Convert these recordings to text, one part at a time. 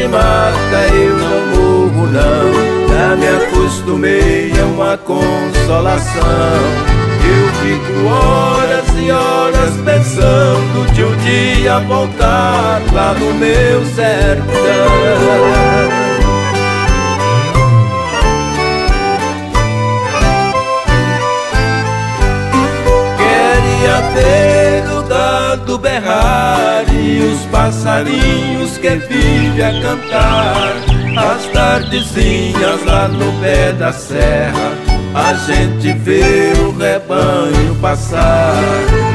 de mata eu não morro não. Já me acostumei, é uma consolação. Eu fico horas e horas pensando de um dia voltar lá no meu sertão. Queria ver o gado berrar e os passarinhos que vivem a cantar. As tardezinhas lá no pé da serra, a gente vê o rebanho passar.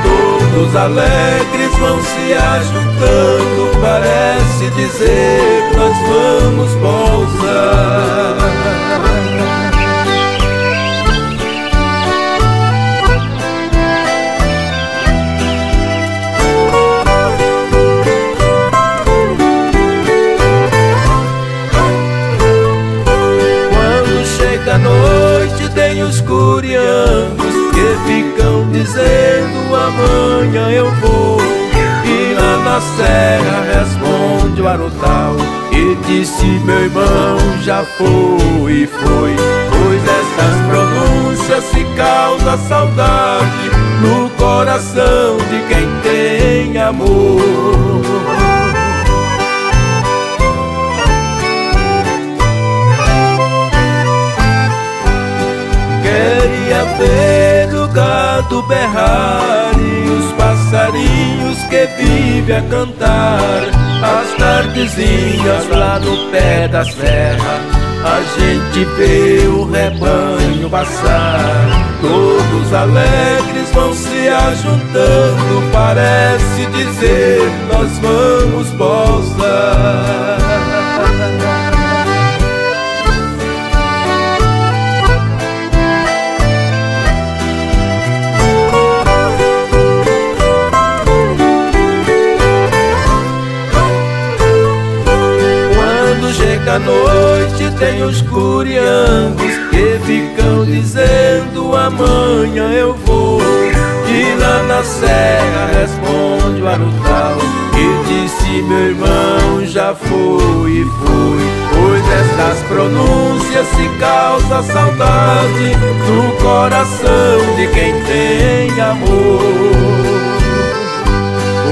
Todos alegres vão se ajuntando, parece dizer nós vamos pousar. Da noite tem os curiangos que ficam dizendo amanhã eu vou. E lá na serra responde o Arutal e disse meu irmão já foi e foi. Pois estas pronúncias se causa saudade no coração de quem tem amor. Queria ver o gado berrar e os passarinhos que vivem a cantar. As tardezinhas lá no pé da serra, a gente vê o rebanho passar. Todos alegres vão se ajuntando, parece dizer nós vamos pousar. À noite tem os curiangos que ficam dizendo amanhã eu vou. E lá na serra responde o Arutal e disse meu irmão já foi e foi. Pois estas pronúncias se causa saudade no coração de quem tem amor.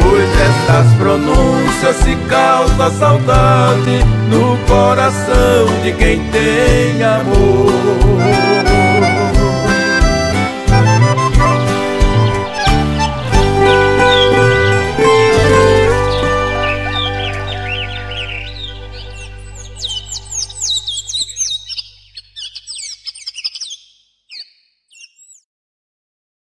Pois estas pronúncias se causa saudade no coração de quem tem amor.